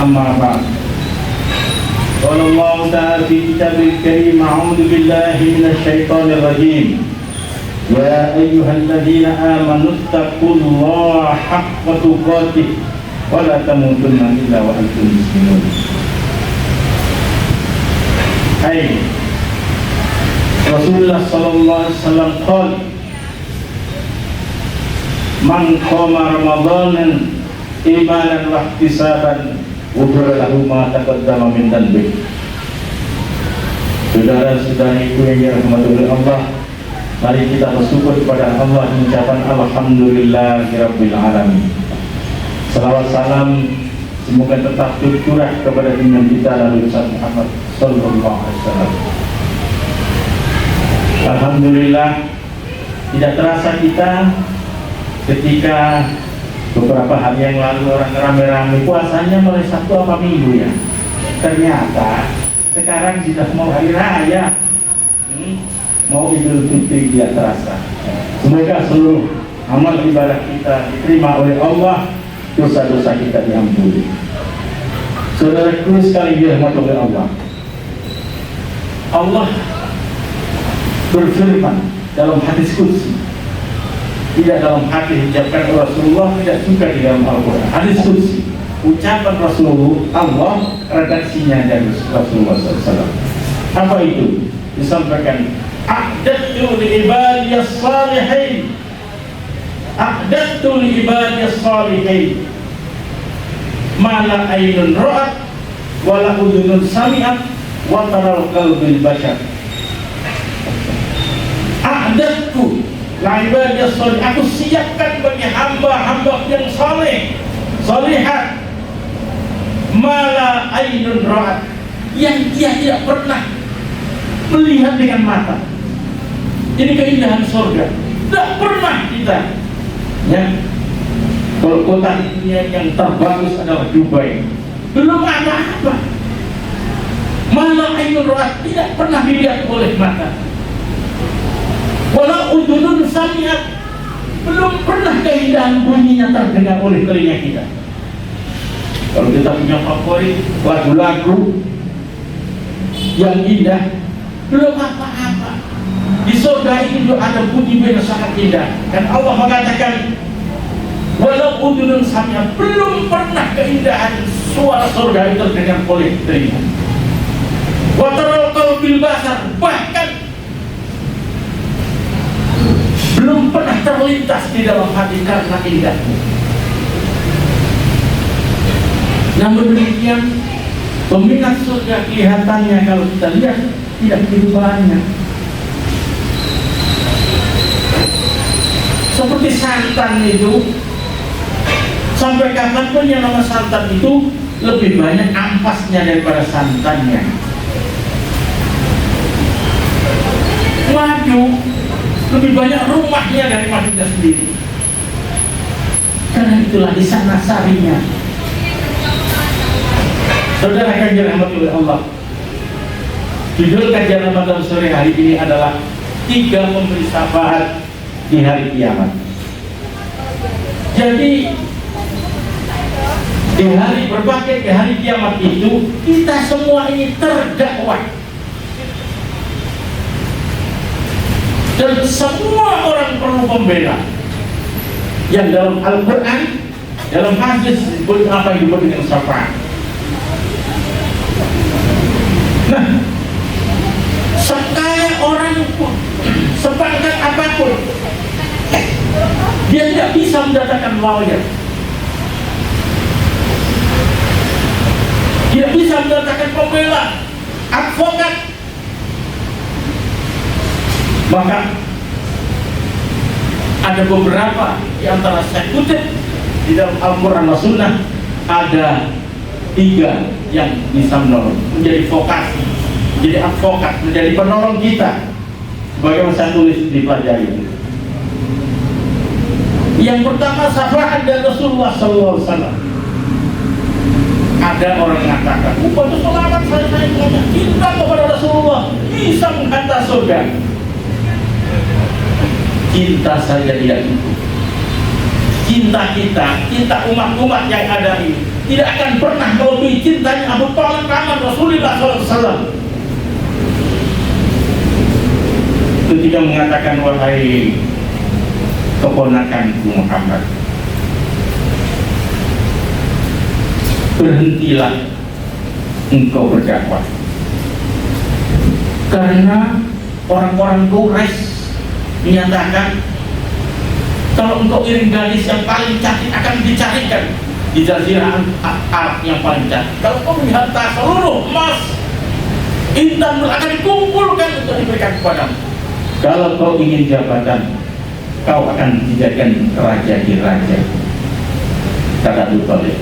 أما بعد قال الله تعالى في كتابه الكريم أعوذ بالله من الشيطان الرجيم يا أيها الذين آمنوا اتقوا الله حق تقاته ولا تموتن إلا وأنتم مسلمون. Hai Rasulullah sallallahu alaihi wasallam qala man qama ramadanan imanan wa ihtisaban ghufira lahu ma taqaddama min dhanbi. Saudara-saudariku yang dirahmati oleh Allah, mari kita bersyukur kepada Allah mengucapkan alhamdulillahirabbil alamin. Salawat salam semoga tetap tercurah kepada junjungan kita Nabi Muhammad sallallahu alaihi wasallam. Alhamdulillah, tidak terasa kita ketika beberapa hari yang lalu orang ramai-ramai puasanya mulai Sabtu apa Minggu ya. Ternyata sekarang sudah mau hari raya, mau Idul Fitri, tidak terasa. Semoga seluruh amal ibadah kita diterima oleh Allah, dosa-dosa kita diampuni. Saudaraku sekalian dirahmati oleh Allah, Allah berfirman dalam hadis qudsi, tidak dalam hadis diucapkan oleh Rasulullah, tidak juga di dalam Al-Quran. Hadis qudsi, ucapan Rasulullah, Allah, redaksinya dari Rasulullah SAW. Apa itu? Disampaikan, a'dadtu li ibadiyas salihin, a'dadtu li ibadiyas salihin ma la aynun ra'at wa la udhunun sami'at wa taral qalbil bashar. A'dadtu ibadiyah salih, aku siapkan bagi hamba-hamba yang saleh, salihat, mala ainun ra'at, yang dia tidak pernah melihat dengan mata. Ini keindahan surga, tidak pernah kita. Ya, kalau kota yang terbagus adalah Dubai, belum apa-apa. Mala ainun ra'at, tidak pernah dilihat oleh mata. Walau udhunun sami'at, belum pernah keindahan bunyinya terdengar oleh telinga kita. Kalau kita punya favorit lagu-lagu yang indah, belum apa-apa. Di surga itu juga ada bunyi yang sangat indah. Dan Allah mengatakan, walau udhunun sami'at, belum pernah keindahan suara surga itu terdengar oleh telinga. Wa taral qalbil basar, bahkan belum pernah terlintas di dalam hati karena indahnya. Namun demikian, peminat surga kelihatannya kalau kita lihat tidak begitu banyak. Seperti santan itu, sampai kapanpun yang nama santan itu lebih banyak ampasnya daripada santannya. Madu lebih banyak rumahnya dari madunya sendiri. Karena itulah di sana sarinya. Saudara yang dirahmati oleh Allah, judul kajian Ramadan sore hari ini adalah 3 pemberi syafaat di hari kiamat. Jadi di hari berbagai di hari kiamat itu kita semua ini terdakwa. Dan semua orang perlu pembela. Yang dalam Al-Quran, dalam hadis disebut apa yang disebut dengan syafaat. Nah, sekaya orang pun, sepangkat apapun, dia tidak bisa mendatangkan lawyer, tidak bisa mendatangkan pembela, advokat. Maka ada beberapa di antara saya kutip di dalam Al-Quran dan Sunnah, ada 3 yang bisa menolong, menjadi vokasi, menjadi advokat, menjadi penolong kita. Bagaimana saya tulis di pelajari. Yang pertama, syafaat dari Rasulullah SAW. Ada orang mengatakan, pada selawat saya cinta kepada Rasulullah bisa menghantar surga. Cinta saja tidak cukup. Cinta kita, cinta umat-umat yang ada ini tidak akan pernah melebihi cintanya Abu Thalib karena Rasulullah SAW. Ketika mengatakan, wahai keponakanku Muhammad, berhentilah engkau berdakwah, karena orang-orang Quraisy menyatakan kalau engkau iring gadis yang paling cantik akan dicarikan di jazirah Arab yang paling cantik. Kalau kau melihat seluruh emas, intan akan dikumpulkan untuk diberikan kepadamu. Kalau kau ingin jabatan, kau akan dijadikan raja di raja, kata Abu Thalib.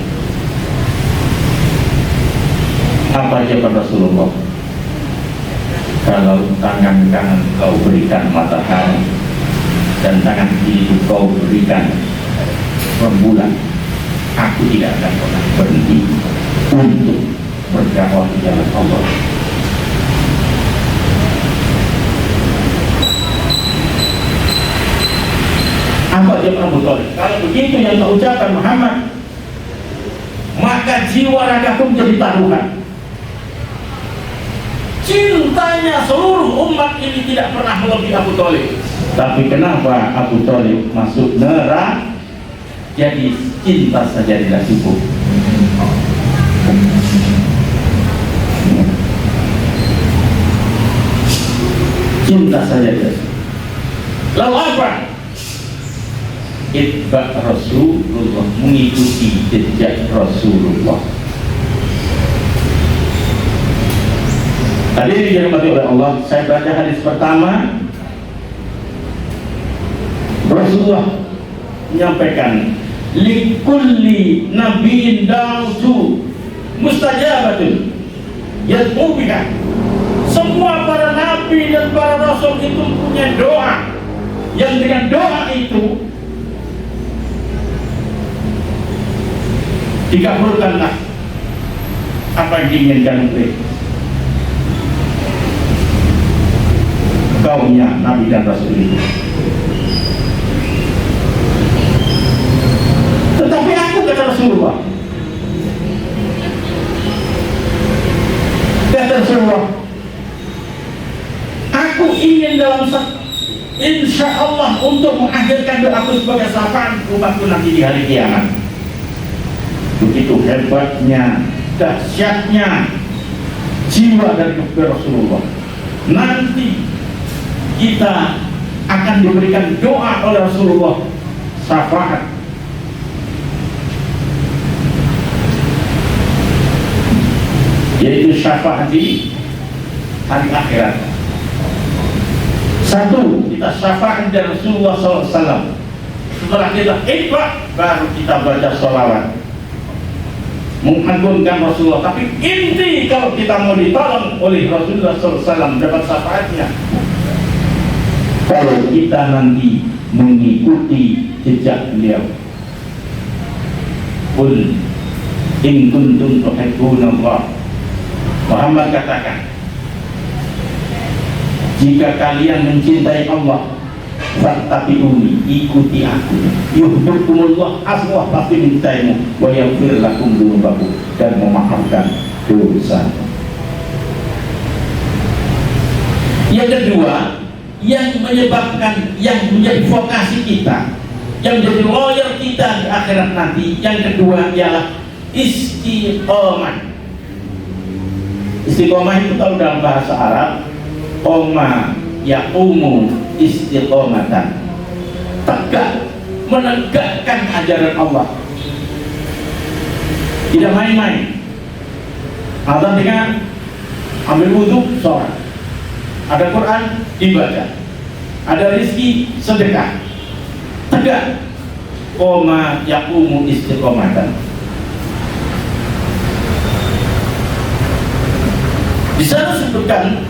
Apa jawaban Rasulullah? Kalau tangan kanan kau berikan matahari dan tangan kiri kau berikan rembulan, aku tidak akan pernah berhenti untuk berdakwah di jalan Allah. Apa jawaban Abu Thalib? Kalau begitu yang kau ucapkan Muhammad, maka jiwa raga pun jadi taruhan. Cintanya seluruh umat ini tidak pernah melebihi Abu Thalib. Tapi kenapa Abu Thalib masuk neraka? Jadi cinta saja tidak cukup. Cinta saja tidak cukup. Lalu apa? Itba Rasulullah, mengikuti jejak Rasulullah. Tadi dirahmati oleh Allah, saya baca hadis pertama. Rasulullah menyampaikan, likulli nabiyyin da'watu mustajabatun yad'u biha. Semua para nabi dan para rasul itu punya doa, yang dengan doa itu dikabulkanlah apa yang diinginkan oleh kaumnya nabi dan rasul itu. Tetapi aku, kata Rasulullah, aku ingin dalam insya Allah untuk mengakhirkan doaku sebagai syafaat umatku nanti di hari kiamat. Begitu hebatnya, dahsyatnya jiwa dari Rasulullah. Nanti kita akan diberikan doa oleh Rasulullah, syafaat. Yaitu syafaat di hari akhirat. Satu, kita syafaat dari Rasulullah SAW. Setelah kita ikhlas, baru kita baca sholawat mengagungkan Rasulullah. Tapi inti kalau kita mau ditolong oleh Rasulullah SAW dapat syafaatnya, kalau kita nanti mengikuti jejak beliau. Qul in kuntum tuhibbunallah, Muhammad katakan, jika kalian mencintai Allah, fattabi'uni, ikuti aku. Yuhibbukumullah, Allah pasti mencintaimu, wa yaghfir lakum dzunubakum, dan memaafkan dosa. Yang kedua, yang menyebabkan, yang menjadi vokasi kita, yang menjadi lawyer kita di akhirat nanti, yang kedua ialah istiqomah. Istiqomah itu kalau dalam bahasa Arab, qoma yaqumu istiqomatan, tegak, menegakkan ajaran Allah, tidak main-main. Azan dengan ambil wudhu, sholat, ada Quran dibaca, ada rizki sedekah, tegak, qoma yaqumu istiqomatan. Di sana sebutkan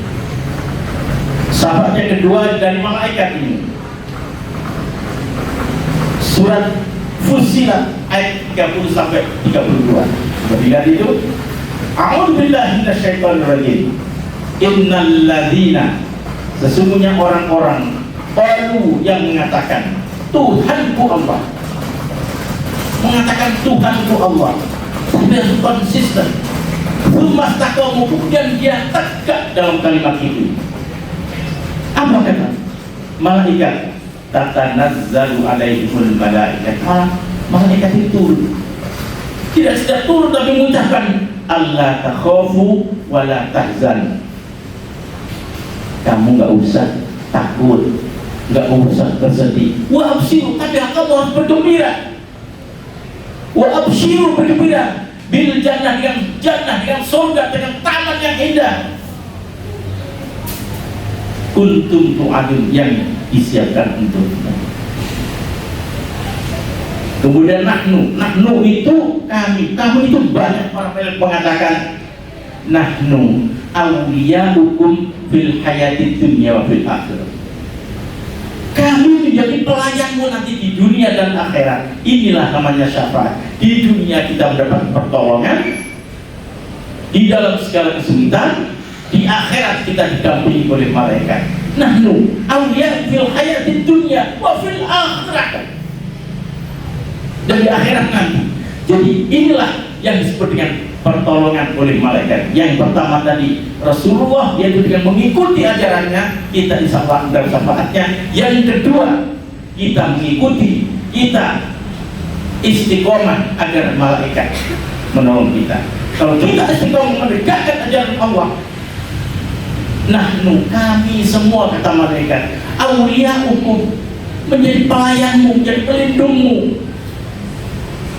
sahabat yang kedua dari malaikat ini, surat Fussilat ayat 30 sampai 32. Kemudian itu, a'udzubillahi minasyaitonir rajim. Innal ladzina, sesungguhnya orang-orang, qalu, yang mengatakan Tuhanku Allah, mengatakan Tuhanku Allah, tapi harus konsisten. Tsumastaqamu, kemudian dia tegak dalam kalimat itu. Apa kata malaikat? Tatanazzalu alaihimul malaikat. Malaikat itu turun, tidak turun tapi mengucapkan Allah takhafu wala tahzan. Kamu nggak usah takut, nggak usah bersedih. Wa abshiru, tapi kamu harus bergembira. Wa abshiru, bergembira bil jannah, dengan surga, dengan taman yang indah. Kuntum tu'adun, yang disiapkan untukmu. Kemudian nahnu itu kamu itu banyak orang mengatakan nahnu awliyaukum fil hayatid dunya wa fil akhirah. Kami menjadi pelayanmu nanti di dunia dan akhirat. Inilah namanya syafaat. Di dunia kita mendapat pertolongan, di dalam segala kesulitan, di akhirat kita didampingi oleh malaikat. Nahnu awliya fil hayatid dunya wa fil akhirah. Dan di akhirat nanti. Jadi inilah yang disebut dengan pertolongan oleh malaikat. Yang pertama tadi Rasulullah, yaitu dengan mengikuti ajarannya kita diselamatkan dari syafaatnya. Yang kedua, kita mengikuti, kita istiqomah agar malaikat menolong kita. Kalau kita istiqomah menegakkan ajaran Allah, nahnu, kami semua, kata malaikat, awliyaukum, menjadi pelayanmu, menjadi pelindungmu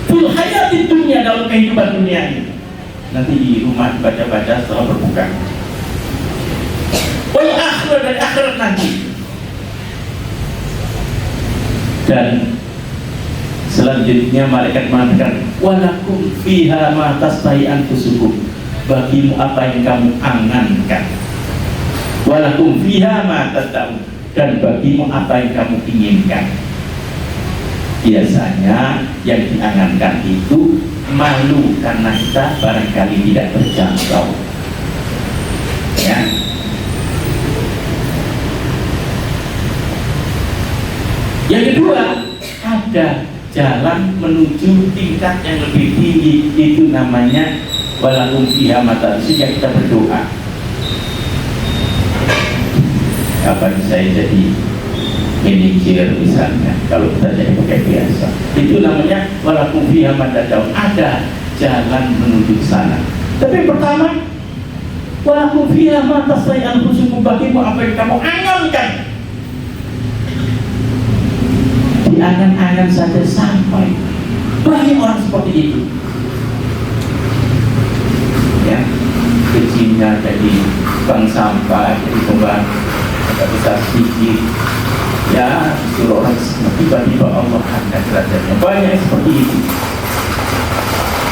fil hayatid dunya, dalam kehidupan dunia ini. Nanti di rumah baca-baca setelah berbuka. Wal akhirah, dari akhirat nanti. Dan selanjutnya malaikat mengatakan walakum fiha ma tastahi anfusukum, bagimu apa yang kamu angankan. Walakum fiha ma tad'un, dan bagimu apa yang kamu inginkan. Biasanya yang diangankan itu malu karena kita barangkali tidak terjangkau, ya. Yang kedua, ada jalan menuju tingkat yang lebih tinggi, itu namanya walakum fiha ma tad'un. Sehingga kita berdoa, kapan saya jadi manajer misalnya, kalau kita jadi pakai biasa, itu namanya walakum fiha ma tad'un. Ada jalan menuju sana. Tapi pertama, walakum fiha ma tastahi anfusukum, bagimu apa yang kamu angankan. Diangan-angan saja sampai. Banyak orang seperti itu, ya, kecilnya jadi bank sampah, jadi pembantu, tidak bisa sedikit, ya, suruh orang tiba-tiba Allah angkat derajatnya. Banyak seperti itu.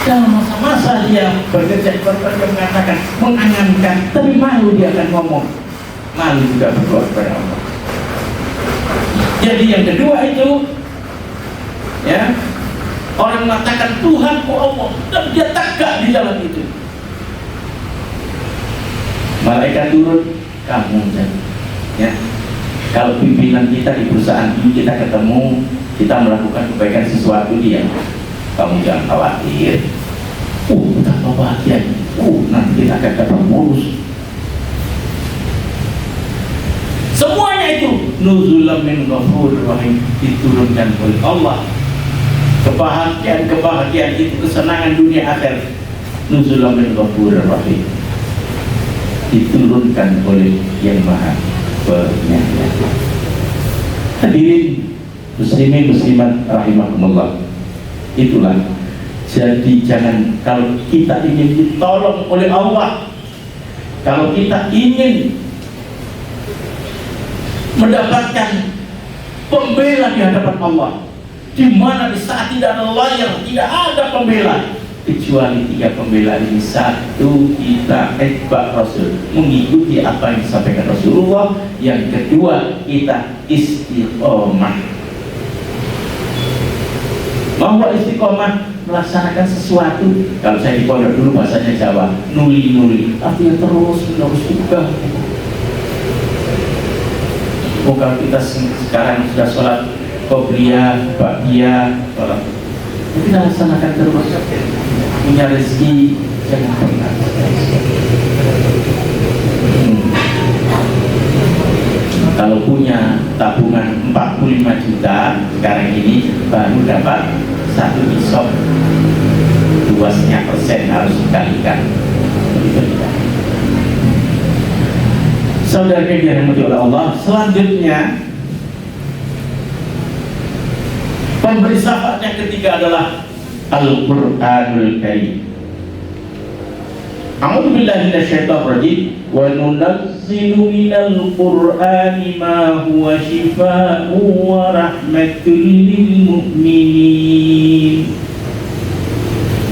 Dalam masa-masa dia bekerja mengatakan, mengangankan, tapi malu dia akan ngomong, malu juga berdoa kepada Allah. Jadi yang kedua itu, ya, orang mengatakan Tuhanku Allah, dan dia tegak di jalan itu. Malaikat turun, kamu, ya. Kalau pimpinan kita di perusahaan ini, kita ketemu, kita melakukan kebaikan sesuatu, dia, kamu jangan khawatir. Betapa bahagia. Nanti kita akan dapat bonus. Semuanya itu nuzulam min ghafurur rahim, diturunkan oleh Allah. Kebahagiaan itu, kesenangan dunia akhir, nuzulam min ghafurur rahim, diturunkan oleh yang maha penyayang. Hadirin muslimin muslimat rahimakumullah. Itulah, jadi jangan, kalau kita ingin ditolong oleh Allah, kalau kita ingin mendapatkan pembela di hadapan Allah, di mana di saat tidak ada layar, tidak ada pembela kecuali tiga pembela ini. Satu, kita itba Rasul, mengikuti apa yang disampaikan Rasulullah. Yang kedua, kita istiqomah. Bahwa istiqomah melaksanakan sesuatu, kalau saya di pondok dulu bahasanya Jawa, nuli-nuli, artinya terus juga. Kalau kita sekarang sudah sholat qobliyah, ba'diyah, sholat, kita laksanakan terus. punya rezeki jangan pernah. Kalau punya tabungan 45 juta sekarang ini baru dapat 1 nisab 2,5% harus dikalikan. Saudara yang dirahmati oleh Allah, selanjutnya pemberi syafaat yang ketiga adalah Al-Qur'anul Karim. A'udzu billahi minasyaitonir rajim. Wa nunazzilu minal Qur'ani ma huwa shifaa'un wa rahmatul lil mu'minin.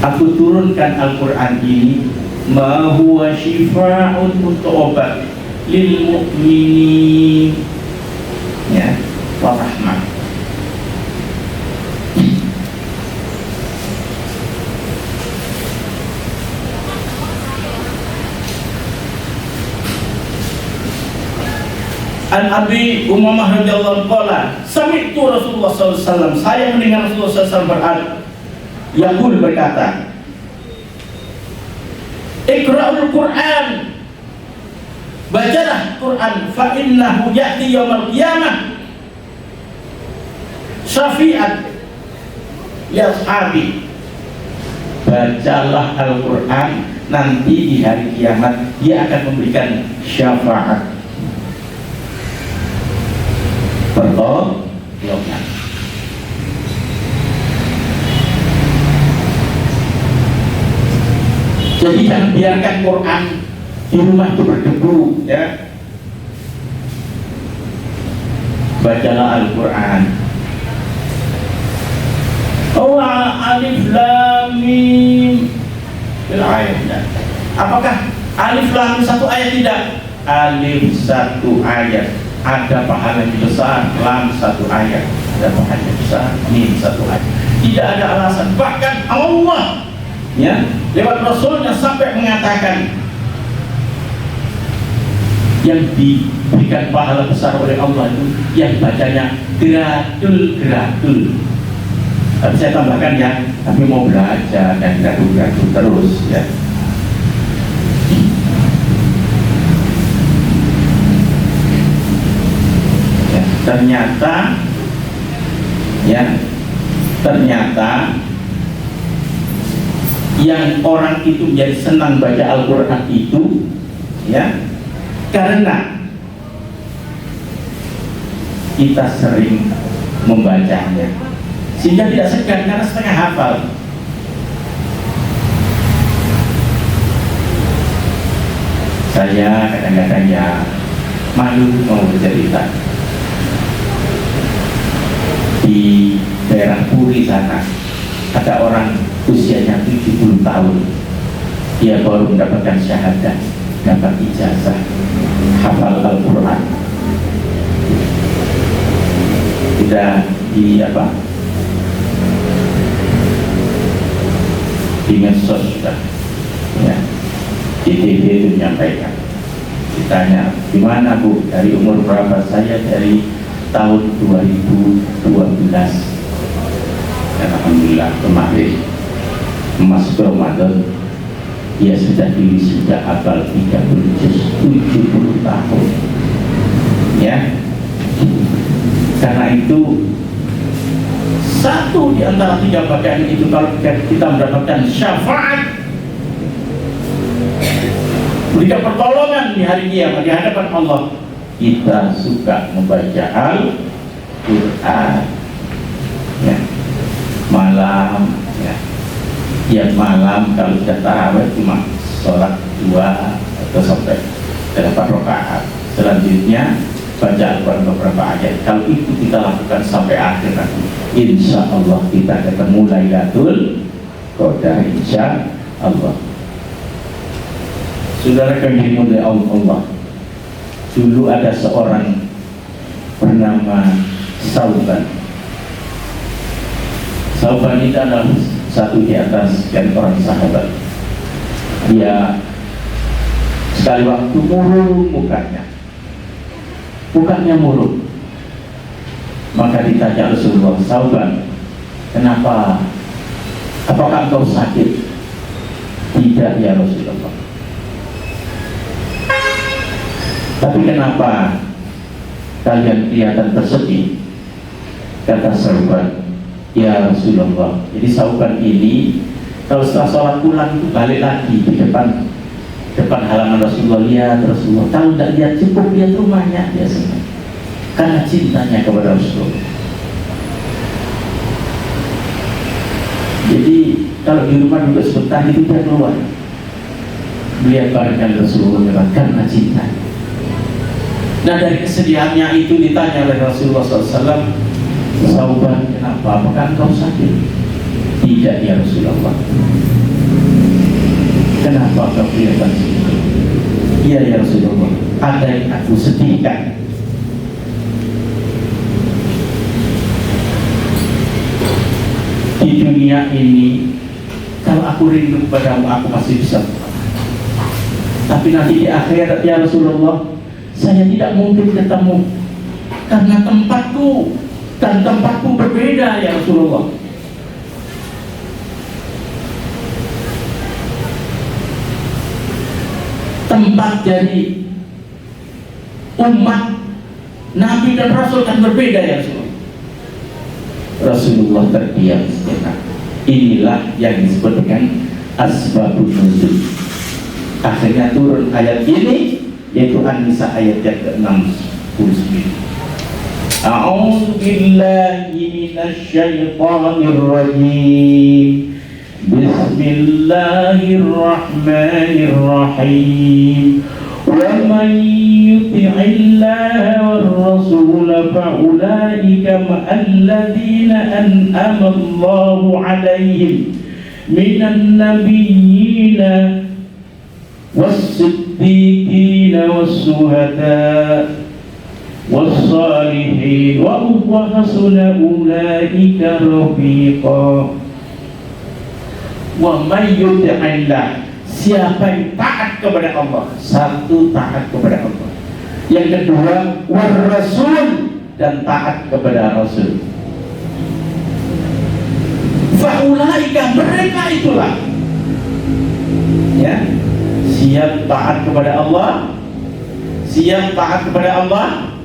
Aku turunkan Al-Qur'an ini ma huwa shifaa'un untuk obat lil mu'minin, ya, wa rahmah. An Abi Umamah radhiyallahu anhu qala sami'tu Rasulullah sallallahu alaihi wasallam, saya mendengar Rasulullah sallallahu alaihi wasallam yaqul berkata, Iqra'ul Qur'an, bacalah Quran, fa innahu ya'ti yaumil qiyamah syafi'at li ashabi. Bacalah Al-Qur'an, nanti di hari kiamat dia akan memberikan syafaat, pertolongan. Jadi jangan biarkan Quran di rumah itu berdebu, ya. Bacalah Al-Quran. Alif Lam Mim bil ayat. Apakah Alif Lam Mim satu ayat? Tidak. Alif satu ayat, ada pahala yang besar. Lam satu ayat, ada pahala yang besar. Mim satu ayat. Tidak ada alasan. Bahkan Allah, ya, lewat Rasulnya sampai mengatakan yang diberikan pahala besar oleh Allah itu yang bacanya gratul. Tapi saya tambahkan, ya, tapi mau belajar dan gratul terus, ya. Ya, ternyata yang orang itu menjadi senang baca Al-Quran itu, ya, karena kita sering membacanya sehingga tidak segan karena setengah hafal. Saya kadang-kadang, ya, malu mau bercerita. Di daerah Puri sana ada orang usianya 70 tahun, dia baru mendapatkan syahadat, dapat ijazah hafal Al-Quran. Tidak di medsos sudah, ya, di TV itu menyampaikan. Ditanya, gimana Bu, dari umur berapa? Saya dari tahun 2012. Dan alhamdulillah kemarin masuk Ramadan dia sudah hafal 30 juz, 70 tahun, ya. Karena itu satu di antara 3 bacaan itu, kalau kita mendapatkan syafaat, berikan pertolongan di hari kiamat di hadapan Allah. Kita suka membaca Al-Quran, ya, malam, ya. Yang malam kalau sudah tarawih cuma sholat 2 atau sampai 8 rakaat. Selanjutnya baca Al-Quran beberapa ayat. Kalau itu kita lakukan sampai akhir nanti, insya Allah kita ketemu Lailatul Qadar, insya Allah. Saudara kami dimuliakan Allah, dulu ada seorang bernama Sauban. Sauban itu adalah satu di atas sekian orang sahabat. Dia sekali waktu murung mukanya murung. Maka ditanya Rasulullah, Sauban, kenapa? Apakah engkau sakit? Tidak ya Rasulullah. Tapi kenapa kalian kelihatan tersedih? Kata sahabat, ya Rasulullah. Jadi sahabat ini kalau setelah sholat pulang itu balik lagi di depan halaman Rasulullah, lihat Rasulullah. Kalau tidak lihat cukup lihat rumahnya biasanya, karena cintanya kepada Rasulullah. Jadi kalau di rumah juga sebentar itu dia keluar, melihat barangkali Rasulullah karena cinta. Nah dari kesedihannya itu ditanya oleh Rasulullah SAW, sahabat, kenapa? Apakah engkau sakit? Tidak ya Rasulullah. Kenapa kau kelihatan sedih? Iya ya Rasulullah, ada yang aku sedihkan. Di dunia ini, kalau aku rindu padamu, aku masih bisa. Tapi nanti di akhirat ya Rasulullah, saya tidak mungkin ketemu karena tempatku dan tempatku berbeda ya Rasulullah. Tempat dari umat Nabi dan Rasul kan berbeda ya Rasulullah. Rasulullah terdiam sejenak. Inilah yang disebut dengan asbabun nuzul. Akhirnya turun ayat ini, yaitu An-Nisa ayat yang ke-69. A'udzu billahi minasy syaithanir rajim. Bismillahirrahmanirrahim. Wa man yuti'illaha war rasul fa ulaika ma'al ladzina an'ama Allahu 'alaihim minan nabiyyina was-siddiqina was-syuhada was-salihin wa hasuna ulaika rafiqa. Wa may yuti'illah, siapa yang taat kepada Allah, satu taat kepada Allah, yang kedua war rasul, dan taat kepada Rasul. Faulaika, mereka itulah ya, siap taat kepada Allah, siap taat kepada Allah,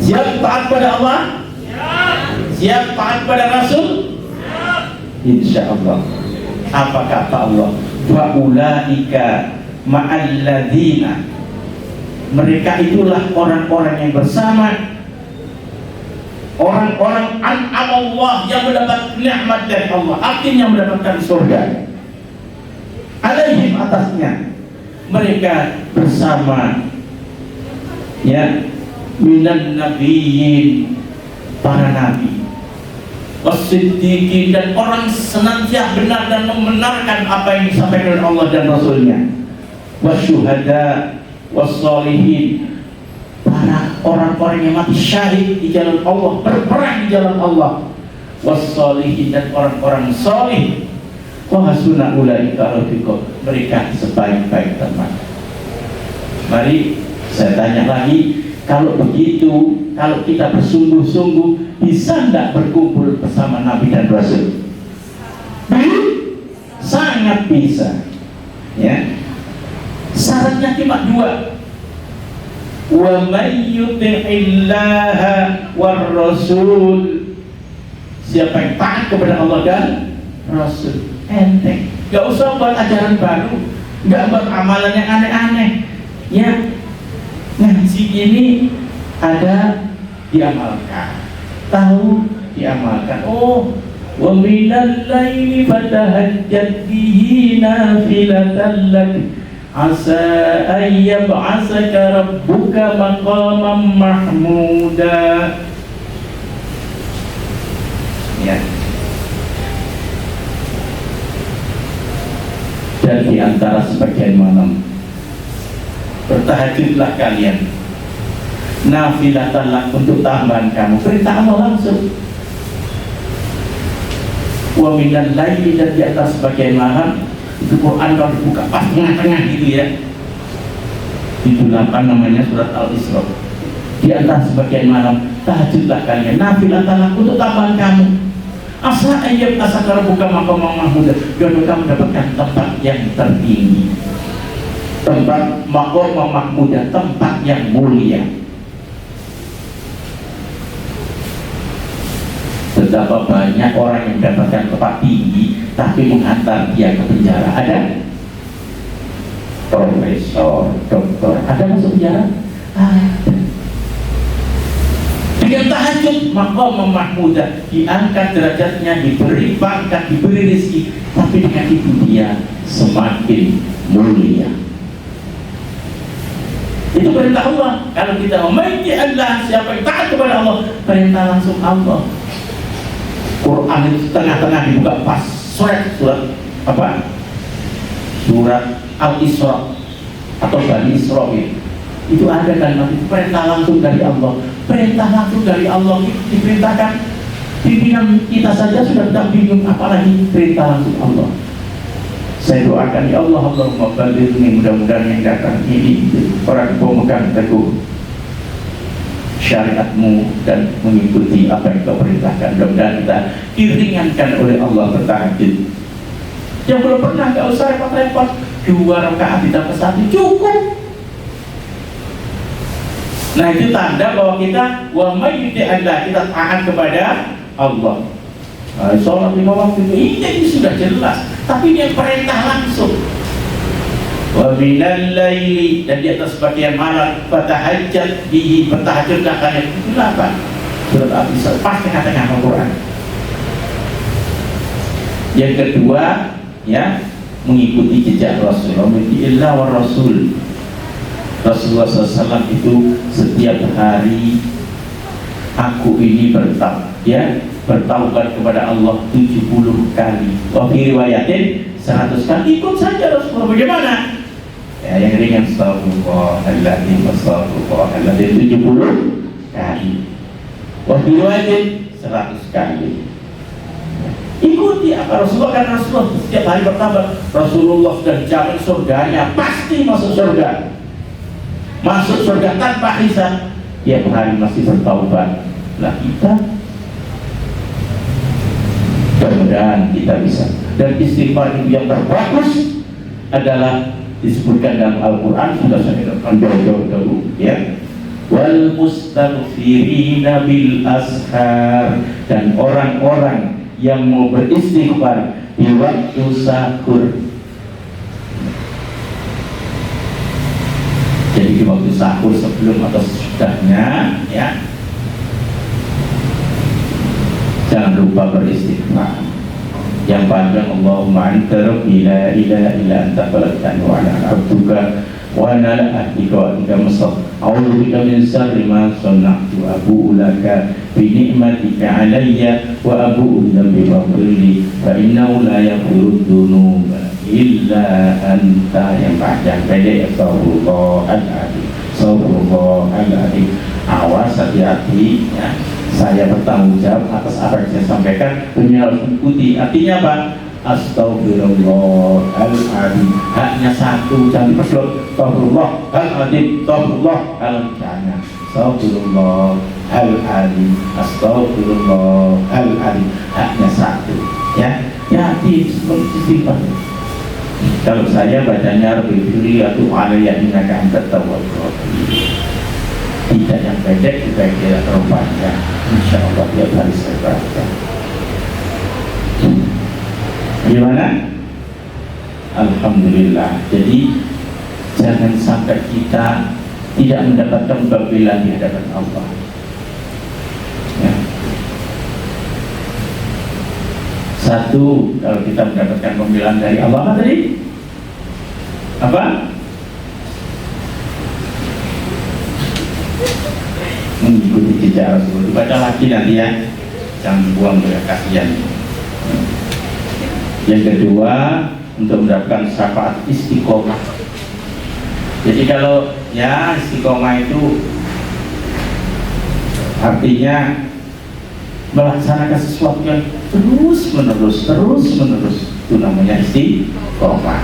siap taat kepada Allah, siap taat kepada Rasul. Insya Allah. Apa kata Allah? Wa ulaika ma'alladzina, mereka itulah orang-orang yang bersama orang-orang an'amallah, yang mendapat nikmat dari Allah, artinya mendapatkan surga. Alaihim, atasnya mereka bersama ya minan nabiyyin, para nabi, was-siddiqin, dan orang senantiasa benar dan membenarkan apa yang disampaikan oleh Allah dan Rasulnya, wasyuhada was-salihin, para orang-orang yang mati syahid di jalan Allah, berperang di jalan Allah, was-salihin, dan orang-orang salih, wa hasuna ulaika rafiqa, mereka sebaik-baik teman. Mari saya tanya lagi, kalau begitu, kalau kita bersungguh-sungguh, bisa tidak berkumpul bersama Nabi dan Rasul? Sangat bisa ya. Syaratnya cuma dua. Wa may yuti'illaha war rasul, siapa yang taat kepada Allah dan Rasul. Enteng, gak usah buat ajaran baru, gak buat amalan yang aneh-aneh ya. Ngaji ini ada diamalkan, tahu diamalkan. Oh, wa minal laili fatahajjat bihi nafilatan lak asa an yab'asaka rabbuka maqaman mahmuda ya. Dan di antara sebagian malam bertahajudlah kalian, nafilatan lak, untuk tambahan kamu, perintah Allah langsung. Wa minal laili, dan di atas sebagian malam, itu Quran kalau dibuka pas tengah-tengah gitu ya, itu apa namanya, surat Al-Isra. Di atas sebagian malam tahajudlah kalian, nafilatan lak, untuk tambahan kamu. Asa ayat asakar buka maqamam mahmuda, dan kamu mendapatkan tempat yang tertinggi, tempat maqamam mahmuda, tempat yang mulia. Betapa banyak orang yang mendapatkan tempat tinggi tapi menghantar dia ke penjara. Ada profesor, doktor, ada masuk penjara? Ada. Dengan tahajud maqamam mahmuda, diangkat derajatnya, diberi pangkat, diberi rezeki, tapi dengan itu dia semakin mulia. Itu perintah Allah. Kalau kita memiliki Allah, siapa yang taat kepada Allah, perintah langsung Allah. Quran itu tengah-tengah dibuka pas surat apa? Surat Al-Isra atau Bani Israil. Itu ada kalimat itu, perintah langsung dari Allah. Perintah langsung dari Allah diperintahkan. Pimpinan kita saja sudah tidak bingung, apalagi perintah langsung Allah. Saya doakan ya Allah, Allahumma balighni, mudah-mudahan yang datang ini orang pemegang teguh syariatmu dan mengikuti apa yang kau perintahkan. Mudah-mudahan kita diringankan oleh Allah bertahajud. Yang belum pernah, gak usah repot-repot, 2 rakaat ditambah 1 cukup. Nah itu tanda bahwa kita wa may yuti Allah, kita taat kepada Allah. Sholat 5 waktu itu ini sudah jelas, tapi dia perintah langsung. Wa minal laili, dan di atas bagian malam fatahajjat bihi, bertahajudlah kalian. Itulah apa? Surat Al-Isra, pas tengah-tengah Al-Quran. Yang kedua, ya, mengikuti jejak Rasul. Illa wa Rasul. Rasulullah SAW itu setiap hari, aku ini bertaubat kepada Allah 70 kali. Wafi riwayatin 100 kali. Ikut saja Rasulullah. Bagaimana? Ya, yang ringan astagfirullahaladzim, astagfirullahaladzim 70 kali. Wafi riwayatin 100 kali. Ikuti apa Rasulullah, kan Rasulullah setiap hari bertambah. Rasulullah sudah jamin surganya, pasti masuk surga. Masuk surga tanpa hisab. Tiap hari masih bertaubat. Lah kita, mudah-mudahan kita bisa. Dan istighfar yang terbagus adalah disebutkan dalam Al-Quran, sudah saya katakan jauh-jauh dulu, ya. Wal mustaghfirina bil ashar, dan orang-orang yang mau beristighfar di waktu sahur. Jadi di waktu sahur, sebelum atau sesudahnya, ya, jangan lupa beristighfar. Yang panjang, Allahumma anta rabbi la ilaha illa anta khalaqtani wa ana abduka wa ana ala ahdika wa ahdika masad. A'udzu bika min syarri ma sana'tu, abu'u laka bi ni'matika 'alayya wa abu'u bi dhanbi faghfirli fa innahu la yaghfiru dzunuba illa anta. Yang panjang pendek, astagfirullahaladzim, astagfirullahaladzim. Awas, hati-hati, ya. Saya bertanggung jawab atas apa yang saya sampaikan, dunia harus ikuti. Artinya apa? Astagfirullahaladzim, haknya satu, jangan diperluas. Astagfirullahaladzim, astagfirullahaladzim, jangan. Astagfirullahaladzim, astagfirullahaladzim, haknya satu, ya. Hati seperti itu. Kalau saya bacanya Rabbil atau alayya innaka antat tawwabur rahim. Tidak yang pendek, juga tidak terlalu panjang. Insya Allah tiap hari saya baca. Gimana? Alhamdulillah. Jadi jangan sampai kita tidak mendapatkan pembelaan di hadapan Allah, ya. Satu, kalau kita mendapatkan pembelaan dari Allah, apa tadi? Apa? Mengikuti jejak Rasul. Dibaca lagi nanti, ya, jangan buang, ya, kasihan. Yang kedua, untuk mendapatkan syafaat istiqomah. Jadi kalau, ya, istiqomah itu artinya melaksanakan sesuatu yang terus menerus, itu namanya istiqomah.